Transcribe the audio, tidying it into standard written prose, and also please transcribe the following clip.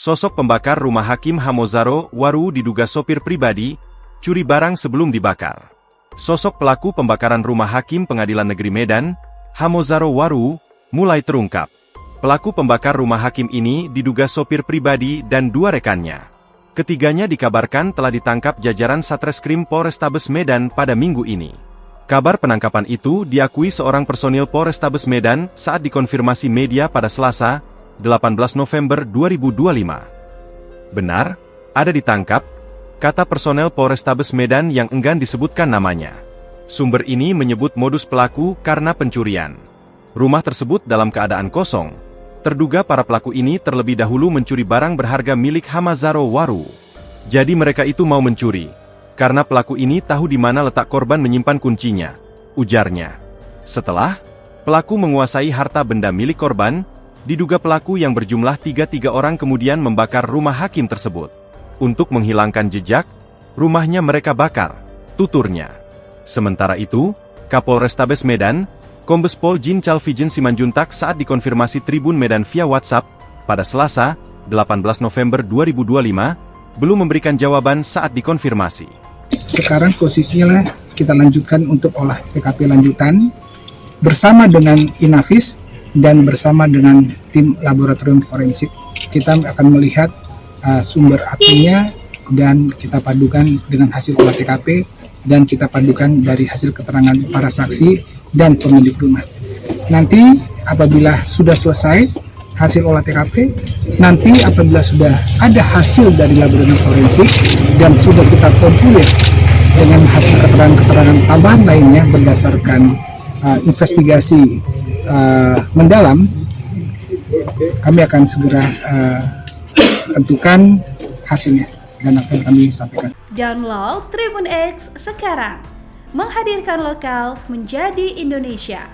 Sosok pembakar rumah Hakim Hamozaro Waru diduga sopir pribadi, curi barang sebelum dibakar. Sosok pelaku pembakaran rumah Hakim Pengadilan Negeri Medan, Hamozaro Waru, mulai terungkap. Pelaku pembakar rumah Hakim ini diduga sopir pribadi dan 2 rekannya. Ketiganya dikabarkan telah ditangkap jajaran Satreskrim Polrestabes Medan pada minggu ini. Kabar penangkapan itu diakui seorang personil Polrestabes Medan saat dikonfirmasi media pada Selasa, 18 November 2025. Benar, ada ditangkap, kata personel Polrestabes Medan yang enggan disebutkan namanya. Sumber ini menyebut modus pelaku karena pencurian. Rumah tersebut dalam keadaan kosong. Terduga para pelaku ini terlebih dahulu mencuri barang berharga milik Hamozaro Waru. Jadi mereka itu mau mencuri, karena pelaku ini tahu di mana letak korban menyimpan kuncinya, ujarnya. Setelah pelaku menguasai harta benda milik korban, diduga pelaku yang berjumlah 3 orang kemudian membakar rumah Hakim tersebut. Untuk menghilangkan jejak, rumahnya mereka bakar, tuturnya. Sementara itu, Kapolrestabes Medan, Kombes Pol Jin Calvijen Simanjuntak saat dikonfirmasi Tribun Medan via WhatsApp, pada Selasa, 18 November 2025, belum memberikan jawaban saat dikonfirmasi. Sekarang posisinya kita lanjutkan untuk olah TKP lanjutan, bersama dengan Inavis, dan bersama dengan tim laboratorium forensik. Kita akan melihat sumber apinya, dan kita padukan dengan hasil olah TKP, dan kita padukan dari hasil keterangan para saksi dan pemilik rumah. Nanti apabila sudah selesai hasil olah TKP, nanti apabila sudah ada hasil dari laboratorium forensik dan sudah kita komplit dengan hasil keterangan-keterangan tambahan lainnya berdasarkan investigasi mendalam, kami akan segera tentukan hasilnya dan akan kami sampaikan. Download Tribun X sekarang, menghadirkan lokal menjadi Indonesia.